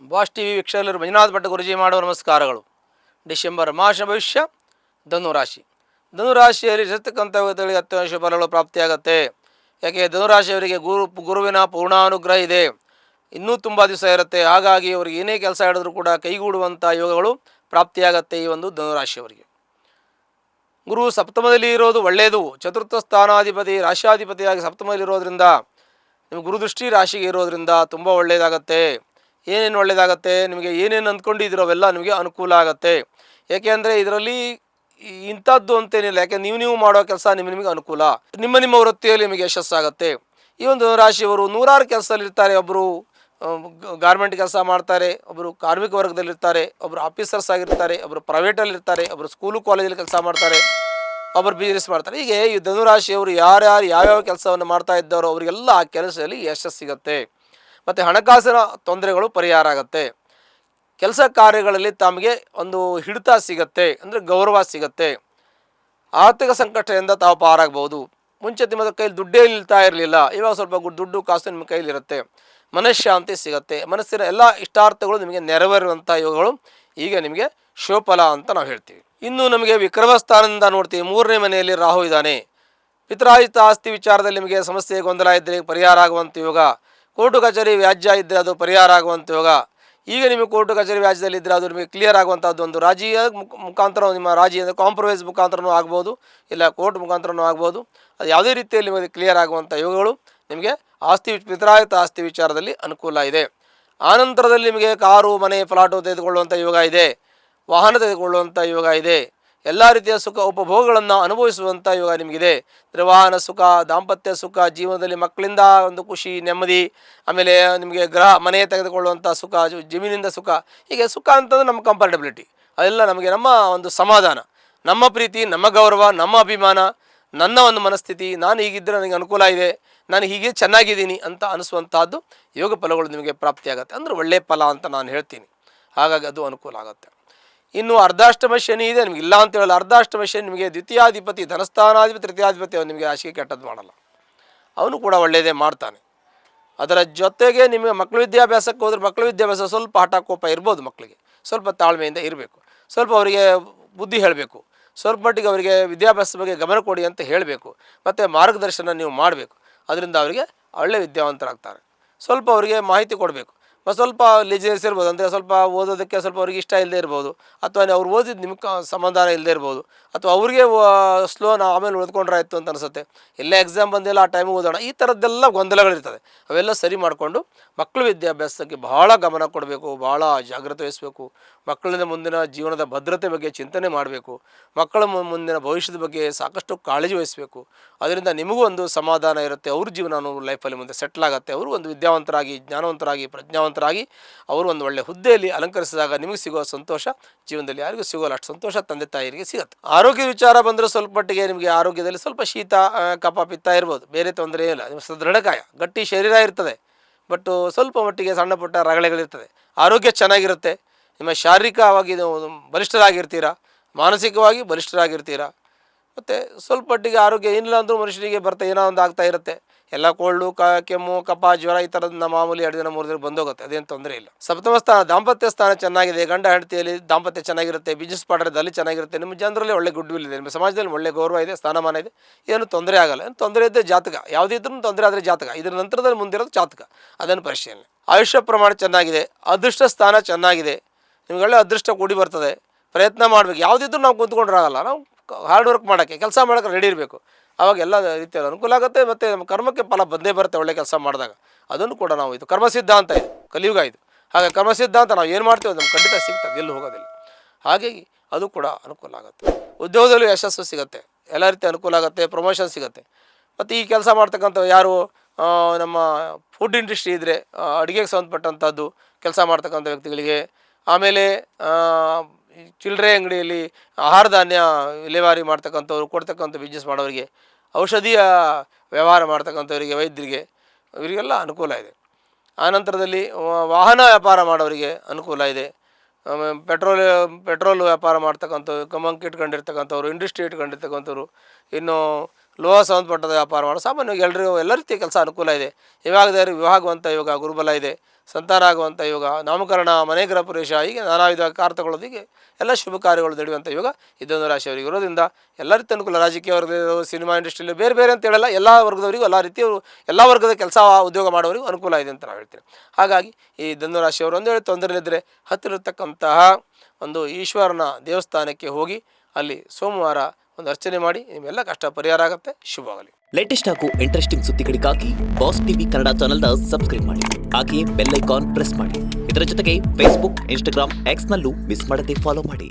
Boss TV ವೀಕ್ಷಕರು ಮಂಜುನಾಥ್ ಭಟ್ ಗುರುಜಿ ಮಾಡುವ ನಮಸ್ಕಾರಗಳು. ಡಿಸೆಂಬರ್ ಮಾಸ ಭವಿಷ್ಯ ಧನುರಾಶಿ. ಧನುರಾಶಿಯಲ್ಲಿ ಇರತಕ್ಕಂಥ ವ್ಯಕ್ತಿಗಳಿಗೆ ಅತ್ಯಂತ ಫಲಗಳು ಪ್ರಾಪ್ತಿಯಾಗತ್ತೆ. ಯಾಕೆ ಧನುರಾಶಿಯವರಿಗೆ ಗುರುವಿನ ಪೂರ್ಣಾನುಗ್ರಹ ಇದೆ. ಇನ್ನೂ ತುಂಬ ದಿವಸ ಇರುತ್ತೆ. ಹಾಗಾಗಿ ಅವ್ರಿಗೆ ಏನೇ ಕೆಲಸ ಹೇಳಿದ್ರು ಕೂಡ ಕೈಗೂಡುವಂಥ ಯೋಗಗಳು ಪ್ರಾಪ್ತಿಯಾಗತ್ತೆ ಈ ಒಂದು ಧನುರಾಶಿಯವರಿಗೆ. ಗುರು ಸಪ್ತಮದಲ್ಲಿ ಇರೋದು ಒಳ್ಳೆಯದು. ಚತುರ್ಥ ಸ್ಥಾನಾಧಿಪತಿ ರಾಶಿಯಾಧಿಪತಿಯಾಗಿ ಸಪ್ತಮದಲ್ಲಿ ಇರೋದ್ರಿಂದ ನಿಮಗೆ ಗುರುದೃಷ್ಟಿ ರಾಶಿಗೆ ಇರೋದ್ರಿಂದ ತುಂಬ ಒಳ್ಳೆಯದಾಗತ್ತೆ. ಏನೇನು ಒಳ್ಳೆಯದಾಗತ್ತೆ, ನಿಮಗೆ ಏನೇನು ಅಂದ್ಕೊಂಡಿದ್ದೀರೋ ಅವೆಲ್ಲ ನಿಮಗೆ ಅನುಕೂಲ ಆಗುತ್ತೆ. ಏಕೆ ಅಂದರೆ ಇದರಲ್ಲಿ ಇಂಥದ್ದು ಅಂತೇನಿಲ್ಲ. ಯಾಕೆ ನೀವು ಮಾಡೋ ಕೆಲಸ ನಿಮಗೆ ಅನುಕೂಲ, ನಿಮ್ಮ ವೃತ್ತಿಯಲ್ಲಿ ನಿಮಗೆ ಯಶಸ್ಸಾಗುತ್ತೆ. ಈ ಒಂದು ರಾಶಿಯವರು ನೂರಾರು ಕೆಲಸದಲ್ಲಿರ್ತಾರೆ. ಒಬ್ಬರು ಗಾರ್ಮೆಂಟ್ ಕೆಲಸ ಮಾಡ್ತಾರೆ, ಒಬ್ಬರು ಕಾರ್ಮಿಕ ವರ್ಗದಲ್ಲಿರ್ತಾರೆ, ಒಬ್ಬರು ಆಫೀಸರ್ಸ್ ಆಗಿರ್ತಾರೆ, ಒಬ್ಬರು ಪ್ರೈವೇಟಲ್ಲಿರ್ತಾರೆ, ಒಬ್ಬರು ಸ್ಕೂಲು ಕಾಲೇಜಲ್ಲಿ ಕೆಲಸ ಮಾಡ್ತಾರೆ, ಒಬ್ಬರು ಬಿಸ್ನೆಸ್ ಮಾಡ್ತಾರೆ. ಹೀಗೆ ಈ ಧನುರಾಶಿಯವರು ಯಾವ್ಯಾವ ಕೆಲಸವನ್ನು ಮಾಡ್ತಾ ಇದ್ದಾರೋ ಅವರಿಗೆಲ್ಲ ಆ ಕೆಲಸದಲ್ಲಿ ಯಶಸ್ಸು ಸಿಗುತ್ತೆ. ಮತ್ತು ಹಣಕಾಸಿನ ತೊಂದರೆಗಳು ಪರಿಹಾರ ಆಗುತ್ತೆ. ಕೆಲಸ ಕಾರ್ಯಗಳಲ್ಲಿ ತಮಗೆ ಒಂದು ಹಿಡಿತ ಸಿಗತ್ತೆ, ಅಂದರೆ ಗೌರವ ಸಿಗತ್ತೆ. ಆರ್ಥಿಕ ಸಂಕಷ್ಟದಿಂದ ತಾವು ಪಾರಾಗಬಹುದು. ಮುಂಚೆ ನಿಮ್ಮ ಕೈಲಿ ದುಡ್ಡೇ ನಿಲ್ತಾ ಇರಲಿಲ್ಲ, ಇವಾಗ ಸ್ವಲ್ಪ ದುಡ್ಡು ಕಾಸು ನಿಮ್ಮ ಕೈಲಿರುತ್ತೆ. ಮನಃಶಾಂತಿ ಸಿಗುತ್ತೆ. ಮನಸ್ಸಿನ ಎಲ್ಲ ಇಷ್ಟಾರ್ಥಗಳು ನಿಮಗೆ ನೆರವೇರುವಂಥ ಯೋಗಗಳು ಈಗ ನಿಮಗೆ ಶೋಫಲ ಅಂತ ನಾವು ಹೇಳ್ತೀವಿ. ಇನ್ನು ನಮಗೆ ವಿಕ್ರಮ ಸ್ಥಾನದಿಂದ ನೋಡ್ತೀವಿ. 3ನೇ ಮನೆಯಲ್ಲಿ ರಾಹು ಇದ್ದಾನೆ. ಪಿತ್ರಾಜಿತ ಆಸ್ತಿ ವಿಚಾರದಲ್ಲಿ ನಿಮಗೆ ಸಮಸ್ಯೆ ಗೊಂದಲ ಇದ್ದರೆ ಪರಿಹಾರ ಆಗುವಂಥ ಯೋಗ. ಕೋರ್ಟು ಕಚೇರಿ ವ್ಯಾಜ್ಯ ಇದ್ದರೆ ಅದು ಪರಿಹಾರ ಆಗುವಂಥ ಯೋಗ. ಈಗ ನಿಮಗೆ ಕೋರ್ಟು ಕಚೇರಿ ವ್ಯಾಜ್ಯದಲ್ಲಿ ಇದ್ದರೆ ಅದು ನಿಮಗೆ ಕ್ಲಿಯರ್ ಆಗುವಂಥದ್ದು. ಒಂದು ರಾಜಿಯ ಮುಖಾಂತರ, ನಿಮ್ಮ ರಾಜಿ ಅಂದರೆ ಕಾಂಪ್ರಮೈಸ್ ಮುಖಾಂತರನೂ ಆಗ್ಬೋದು, ಇಲ್ಲ ಕೋರ್ಟ್ ಮುಖಾಂತರನೂ ಆಗ್ಬೋದು. ಅದು ಯಾವುದೇ ರೀತಿಯಲ್ಲಿ ನಿಮಗೆ ಕ್ಲಿಯರ್ ಆಗುವಂಥ ಯೋಗಗಳು ನಿಮಗೆ ಪಿತ್ರಾಜಿತ ಆಸ್ತಿ ವಿಚಾರದಲ್ಲಿ ಅನುಕೂಲ ಇದೆ. ಆನಂತರದಲ್ಲಿ ನಿಮಗೆ ಕಾರು, ಮನೆ, ಫ್ಲಾಟು ತೆಗೆದುಕೊಳ್ಳುವಂಥ ಯೋಗ ಇದೆ. ವಾಹನ ತೆಗೆದುಕೊಳ್ಳುವಂಥ ಯೋಗ ಇದೆ. ಎಲ್ಲ ರೀತಿಯ ಸುಖ ಉಪಭೋಗಗಳನ್ನು ಅನುಭವಿಸುವಂಥ ಯೋಗ ನಿಮಗಿದೆ. ವಾಹನ ಸುಖ, ದಾಂಪತ್ಯ ಸುಖ, ಜೀವನದಲ್ಲಿ ಮಕ್ಕಳಿಂದ ಒಂದು ಖುಷಿ, ನೆಮ್ಮದಿ, ಆಮೇಲೆ ನಿಮಗೆ ಮನೆ ತೆಗೆದುಕೊಳ್ಳುವಂಥ ಸುಖ, ಜಮೀನಿಂದ ಸುಖ. ಹೀಗೆ ಸುಖ ಅಂತಂದರೆ ನಮ್ಮ ಕಂಫರ್ಟಬಿಲಿಟಿ, ಅದೆಲ್ಲ ನಮಗೆ ನಮ್ಮ ಒಂದು ಸಮಾಧಾನ, ನಮ್ಮ ಪ್ರೀತಿ, ನಮ್ಮ ಗೌರವ, ನಮ್ಮ ಅಭಿಮಾನ, ನನ್ನ ಒಂದು ಮನಸ್ಥಿತಿ, ನಾನು ಹೀಗಿದ್ದರೆ ನನಗೆ ಅನುಕೂಲ ಇದೆ, ನಾನು ಹೀಗೆ ಚೆನ್ನಾಗಿದ್ದೀನಿ ಅಂತ ಅನಿಸುವಂಥದ್ದು ಯೋಗ ಫಲಗಳು ನಿಮಗೆ ಪ್ರಾಪ್ತಿಯಾಗುತ್ತೆ. ಅಂದರೆ ಒಳ್ಳೆಯ ಫಲ ಅಂತ ನಾನು ಹೇಳ್ತೀನಿ. ಹಾಗಾಗಿ ಅದು ಅನುಕೂಲ ಆಗುತ್ತೆ. ಇನ್ನು ಅರ್ಧಾಷ್ಟಮ ಶನಿ ಇದೆ, ನಿಮಗೆ ಇಲ್ಲ ಅಂತ ಹೇಳಲ್ಲ. ಅರ್ಧಾಷ್ಟಮ ಶನಿ ನಿಮಗೆ ದ್ವಿತೀಯಾಧಿಪತಿ, ಧನಸ್ಥಾನಾಧಿಪತಿ, ತೃತೀಯಾಧಿಪತಿ, ಅವನು ನಿಮಗೆ ರಾಶಿಗೆ ಕೆಟ್ಟದ್ದು ಮಾಡಲ್ಲ, ಅವನು ಕೂಡ ಒಳ್ಳೆಯದೇ ಮಾಡ್ತಾನೆ. ಅದರ ಜೊತೆಗೆ ನಿಮಗೆ ಮಕ್ಕಳ ವಿದ್ಯಾಭ್ಯಾಸಕ್ಕೆ ಹೋದರೆ ಮಕ್ಕಳ ವಿದ್ಯಾಭ್ಯಾಸ ಸ್ವಲ್ಪ ಹಠ ಕೋಪ ಇರ್ಬೋದು. ಮಕ್ಕಳಿಗೆ ಸ್ವಲ್ಪ ತಾಳ್ಮೆಯಿಂದ ಇರಬೇಕು, ಸ್ವಲ್ಪ ಅವರಿಗೆ ಬುದ್ಧಿ ಹೇಳಬೇಕು, ಸ್ವಲ್ಪ ಮಟ್ಟಿಗೆ ಅವರಿಗೆ ವಿದ್ಯಾಭ್ಯಾಸದ ಬಗ್ಗೆ ಗಮನ ಕೊಡಿ ಅಂತ ಹೇಳಬೇಕು, ಮತ್ತು ಮಾರ್ಗದರ್ಶನ ನೀವು ಮಾಡಬೇಕು. ಅದರಿಂದ ಅವರಿಗೆ ಒಳ್ಳೆಯ ವಿದ್ಯಾವಂತರಾಗ್ತಾರೆ. ಸ್ವಲ್ಪ ಅವರಿಗೆ ಮಾಹಿತಿ ಕೊಡಬೇಕು. ಸ್ವಲ್ಪ ಲೇಜಿನೆಸ್ ಇರ್ಬೋದು, ಅಂದರೆ ಸ್ವಲ್ಪ ಓದೋದಕ್ಕೆ ಸ್ವಲ್ಪ ಅವ್ರಿಗೆ ಇಷ್ಟ ಇಲ್ಲದೆ ಇರ್ಬೋದು, ಅಥವಾ ಅವ್ರು ಓದಿದ್ದು ನಿಮ್ಗೆ ಸಮಾಧಾನ ಇಲ್ಲದೆ ಇರ್ಬೋದು, ಅಥವಾ ಅವ್ರಿಗೆ ಸ್ಲೋ ನಾವು ಆಮೇಲೆ ಓದ್ಕೊಂಡ್ರಾಯ್ತು ಅಂತ ಅನಿಸುತ್ತೆ, ಎಲ್ಲ ಎಕ್ಸಾಮ್ ಬಂದಿಲ್ಲ ಆ ಟೈಮಿಗೆ ಓದೋಣ, ಈ ಥರದ್ದೆಲ್ಲ ಗೊಂದಲಗಳಿರ್ತದೆ. ಅವೆಲ್ಲ ಸರಿ ಮಾಡಿಕೊಂಡು ಮಕ್ಕಳ ವಿದ್ಯಾಭ್ಯಾಸಕ್ಕೆ ಬಹಳ ಗಮನ ಕೊಡಬೇಕು, ಭಾಳ ಜಾಗ್ರತೆ ವಹಿಸಬೇಕು. ಮಕ್ಕಳಿಂದ ಮುಂದಿನ ಜೀವನದ ಭದ್ರತೆ ಬಗ್ಗೆ ಚಿಂತನೆ ಮಾಡಬೇಕು. ಮಕ್ಕಳ ಮುಂದಿನ ಭವಿಷ್ಯದ ಬಗ್ಗೆ ಸಾಕಷ್ಟು ಕಾಳಜಿ ವಹಿಸಬೇಕು. ಅದರಿಂದ ನಿಮಗೂ ಒಂದು ಸಮಾಧಾನ ಇರುತ್ತೆ. ಅವ್ರ ಜೀವನ ಲೈಫಲ್ಲಿ ಮುಂದೆ ಸೆಟ್ಲ್ ಆಗುತ್ತೆ. ಅವರು ಒಂದು ವಿದ್ಯಾವಂತರಾಗಿ, ಜ್ಞಾನವಂತರಾಗಿ, ಪ್ರಜ್ಞಾವಂತರಾಗಿ ಅವರು ಒಂದು ಒಳ್ಳೆಯ ಹುದ್ದೆಯಲ್ಲಿ ಅಲಂಕರಿಸಿದಾಗ ನಿಮಗೆ ಸಿಗುವ ಸಂತೋಷ ಜೀವನದಲ್ಲಿ ಯಾರಿಗೂ ಸಿಗೋಲ್ಲ. ಅಷ್ಟು ಸಂತೋಷ ತಂದೆ ತಾಯಿಯರಿಗೆ ಸಿಗುತ್ತೆ. ಆರೋಗ್ಯದ ವಿಚಾರ ಬಂದರೆ ಸ್ವಲ್ಪ ಮಟ್ಟಿಗೆ ನಿಮಗೆ ಆರೋಗ್ಯದಲ್ಲಿ ಸ್ವಲ್ಪ ಶೀತ, ಕಫ, ಪಿತ್ತ ಇರ್ಬೋದು, ಬೇರೆ ತೊಂದರೆ ಇಲ್ಲ. ನಿಮ್ಮ ದೃಢಕಾಯ, ಗಟ್ಟಿ ಶರೀರ ಇರ್ತದೆ, ಬಟ್ ಸ್ವಲ್ಪ ಮಟ್ಟಿಗೆ ಸಣ್ಣ ಪುಟ್ಟ ರಗಳೆಗಳಿರ್ತದೆ. ಆರೋಗ್ಯ ಚೆನ್ನಾಗಿರುತ್ತೆ. ನಿಮ್ಮ ಶಾರೀರಿಕವಾಗಿ ಬಲಿಷ್ಠರಾಗಿರ್ತೀರಾ, ಮಾನಸಿಕವಾಗಿ ಬಲಿಷ್ಠರಾಗಿರ್ತೀರಾ. ಮತ್ತು ಸ್ವಲ್ಪ ಮಟ್ಟಿಗೆ ಆರೋಗ್ಯ ಏನಿಲ್ಲ ಅಂದರೂ ಮನುಷ್ಯನಿಗೆ ಏನೋ ಒಂದು ಆಗ್ತಾ ಇರುತ್ತೆ. ಎಲ್ಲ ಕೋಲ್ಡು, ಕೆಮ್ಮು, ಕಫ, ಜ್ವರ ಈ ಥರದ್ದು ಮಾಮೂಲಿ 2 ದಿನ 3 ದಿನ ಬಂದೋಗುತ್ತೆ, ಅದೇನು ತೊಂದರೆ ಇಲ್ಲ. ಸಪ್ತಮ ಸ್ಥಾನ, ದಾಂಪತ್ಯ ಸ್ಥಾನ ಚೆನ್ನಾಗಿದೆ. ಗಂಡ ಹೆಂಡತಿಯಲ್ಲಿ ದಾಂಪತ್ಯ ಚೆನ್ನಾಗಿರುತ್ತೆ. ಬಿಸ್ನೆಸ್ ಪಾರ್ಟ್ನರ್ದಲ್ಲಿ ಚೆನ್ನಾಗಿರುತ್ತೆ. ನಿಮ್ಮ ಜನರಲ್ಲಿ ಒಳ್ಳೆ ಗುಡ್ ವಿಲ್ ಇದೆ. ನಿಮ್ಮ ಸಮಾಜದಲ್ಲಿ ಒಳ್ಳೆ ಗೌರವ ಇದೆ, ಸ್ಥಾನಮಾನ ಇದೆ. ಏನು ತೊಂದರೆ ಆಗಲ್ಲ. ಏನು ತೊಂದರೆ ಇದ್ದರೆ ಜಾತಕ, ಯಾವುದಿದ್ರೂ ತೊಂದರೆ ಆದರೆ ಜಾತಕ, ಇದರ ನಂತರದಲ್ಲಿ ಮುಂದಿರೋದು ಜಾತಕ, ಅದನ್ನು ಪರಿಶೀಲನೆ. ಆಯುಷ್ಯ ಪ್ರಮಾಣ ಚೆನ್ನಾಗಿದೆ. ಅದೃಷ್ಟ ಸ್ಥಾನ ಚೆನ್ನಾಗಿದೆ. ನಿಮ್ಗೆ ಒಳ್ಳೆ ಅದೃಷ್ಟ ಕೂಡಿ ಬರ್ತದೆ. ಪ್ರಯತ್ನ ಮಾಡಬೇಕು. ಯಾವುದಿದ್ರೂ ನಾವು ಕೂತ್ಕೊಂಡ್ರಾಗಲ್ಲ. ನಾವು ಹಾರ್ಡ್ ವರ್ಕ್ ಮಾಡೋಕ್ಕೆ, ಕೆಲಸ ಮಾಡೋಕ್ಕೆ ರೆಡಿ ಇರಬೇಕು. ಆವಾಗ ಎಲ್ಲ ರೀತಿಯಲ್ಲಿ ಅನುಕೂಲ ಆಗುತ್ತೆ. ಮತ್ತು ನಮ್ಮ ಕರ್ಮಕ್ಕೆ ಫಲ ಬಂದೇ ಬರುತ್ತೆ ಒಳ್ಳೆ ಕೆಲಸ ಮಾಡಿದಾಗ. ಅದನ್ನು ಕೂಡ ನಾವು ಇದು ಕರ್ಮ ಸಿದ್ಧಾಂತ ಇದೆ, ಕಲಿಯುಗ ಇದು. ಹಾಗೆ ಕರ್ಮ ಸಿದ್ಧಾಂತ ನಾವು ಏನು ಮಾಡ್ತೀವಿ ಅದು ನಮ್ಗೆ ಖಂಡಿತ ಸಿಗ್ತದೆ, ಎಲ್ಲೂ ಹೋಗೋದಿಲ್ಲ. ಹಾಗಾಗಿ ಅದು ಕೂಡ ಅನುಕೂಲ ಆಗುತ್ತೆ. ಉದ್ಯೋಗದಲ್ಲೂ ಯಶಸ್ಸು ಸಿಗುತ್ತೆ, ಎಲ್ಲ ರೀತಿ ಅನುಕೂಲ ಆಗುತ್ತೆ, ಪ್ರಮೋಷನ್ ಸಿಗುತ್ತೆ. ಮತ್ತು ಈ ಕೆಲಸ ಮಾಡ್ತಕ್ಕಂಥ ಯಾರು ನಮ್ಮ ಫುಡ್ ಇಂಡಸ್ಟ್ರಿ ಇದ್ದರೆ, ಅಡುಗೆಗೆ ಸಂಬಂಧಪಟ್ಟಂಥದ್ದು ಕೆಲಸ ಮಾಡ್ತಕ್ಕಂಥ ವ್ಯಕ್ತಿಗಳಿಗೆ, ಆಮೇಲೆ ಚಿಲ್ಲರೆ ಅಂಗಡಿಯಲ್ಲಿ ಆಹಾರ ಧಾನ್ಯ ವಿಲೇವಾರಿ ಮಾಡ್ತಕ್ಕಂಥವ್ರು, ಕೊಡ್ತಕ್ಕಂಥ ಬಿಸ್ನೆಸ್ ಮಾಡೋರಿಗೆ, ಔಷಧಿಯ ವ್ಯವಹಾರ ಮಾಡ್ತಕ್ಕಂಥವರಿಗೆ, ವೈದ್ಯರಿಗೆ, ಇವರಿಗೆಲ್ಲ ಅನುಕೂಲ ಇದೆ. ಆನಂತರದಲ್ಲಿ ವಾಹನ ವ್ಯಾಪಾರ ಮಾಡೋರಿಗೆ ಅನುಕೂಲ ಇದೆ. ಪೆಟ್ರೋಲ್ ವ್ಯಾಪಾರ ಮಾಡ್ತಕ್ಕಂಥವ್ರು, ಕಮಂಕ್ ಇಟ್ಕೊಂಡಿರ್ತಕ್ಕಂಥವ್ರು, ಇಂಡಸ್ಟ್ರಿ ಇಟ್ಕೊಂಡಿರ್ತಕ್ಕಂಥವ್ರು, ಇನ್ನು ಲೋಹ ಸಂಬಂಧಪಟ್ಟದ ವ್ಯಾಪಾರ ಮಾಡೋ ಸಾಮಾನ್ಯವಾಗಿ ಎಲ್ಲ ರೀತಿಯ ಕೆಲಸ ಅನುಕೂಲ ಇದೆ. ಇವಾಗದವರು ವಿವಾಹವಂತ ಯೋಗ ಗುರುಬಲ ಇದೆ. ಸಂತಾನ ಆಗುವಂಥ ಯೋಗ, ನಾಮಕರಣ, ಮನೆ ಗೃಹ ಪ್ರವೇಶ, ಹೀಗೆ ನಾನಾ ವಿಧ ಕಾರ್ತಗಳೊಂದಿಗೆ ಎಲ್ಲ ಶುಭ ಕಾರ್ಯಗಳು ನಡೆಯುವಂಥ ಯೋಗ ಈ ಧನು ರಾಶಿಯವರಿಗೆ ಇರೋದ್ರಿಂದ ಎಲ್ಲ ರೀತಿ ಅನುಕೂಲ. ರಾಜಕೀಯ ವರ್ಗದ, ಸಿನಿಮಾ ಇಂಡಸ್ಟ್ರಿಯಲ್ಲಿ ಬೇರೆ ಬೇರೆ ಅಂತ ಹೇಳಲ್ಲ, ಎಲ್ಲ ವರ್ಗದವರಿಗೂ ಎಲ್ಲ ರೀತಿಯವರು ಎಲ್ಲ ವರ್ಗದ ಕೆಲಸ ಉದ್ಯೋಗ ಮಾಡೋರಿಗೂ ಅನುಕೂಲ ಇದೆ ಅಂತ ನಾವು ಹೇಳ್ತೀವಿ. ಹಾಗಾಗಿ ಈ ಧನು ರಾಶಿಯವರು ಒಂದು ವೇಳೆ ತೊಂದರೆಯಿದ್ದರೆ ಹತ್ತಿರತಕ್ಕಂತಹ ಒಂದು ಈಶ್ವರನ ದೇವಸ್ಥಾನಕ್ಕೆ ಹೋಗಿ ಅಲ್ಲಿ ಸೋಮವಾರ ಒಂದು ಅರ್ಚನೆ ಮಾಡಿ ನಿಮ್ಮೆಲ್ಲ ಕಷ್ಟ ಪರಿಹಾರ ಆಗುತ್ತೆ. ಶುಭವಾಗಲಿ. ಲೇಟೆಸ್ಟ್ ಹಾಗೂ ಇಂಟ್ರೆಸ್ಟಿಂಗ್ ಸುದ್ದಿಗಳಿಗಾಗಿ ಬಾಸ್ ಟಿವಿ ಕನ್ನಡ ಚಾನೆಲ್ನ ಸಬ್ಸ್ಕ್ರೈಬ್ ಮಾಡಿ. ಹಾಗೆಯೇ ಬೆಲ್ ಐಕಾನ್ ಪ್ರೆಸ್ ಮಾಡಿ. ಇದರ ಜೊತೆಗೆ ಫೇಸ್ಬುಕ್, ಇನ್ಸ್ಟಾಗ್ರಾಮ್, ಎಕ್ಸ್ನಲ್ಲೂ ಮಿಸ್ ಮಾಡದೆ ಫಾಲೋ ಮಾಡಿ.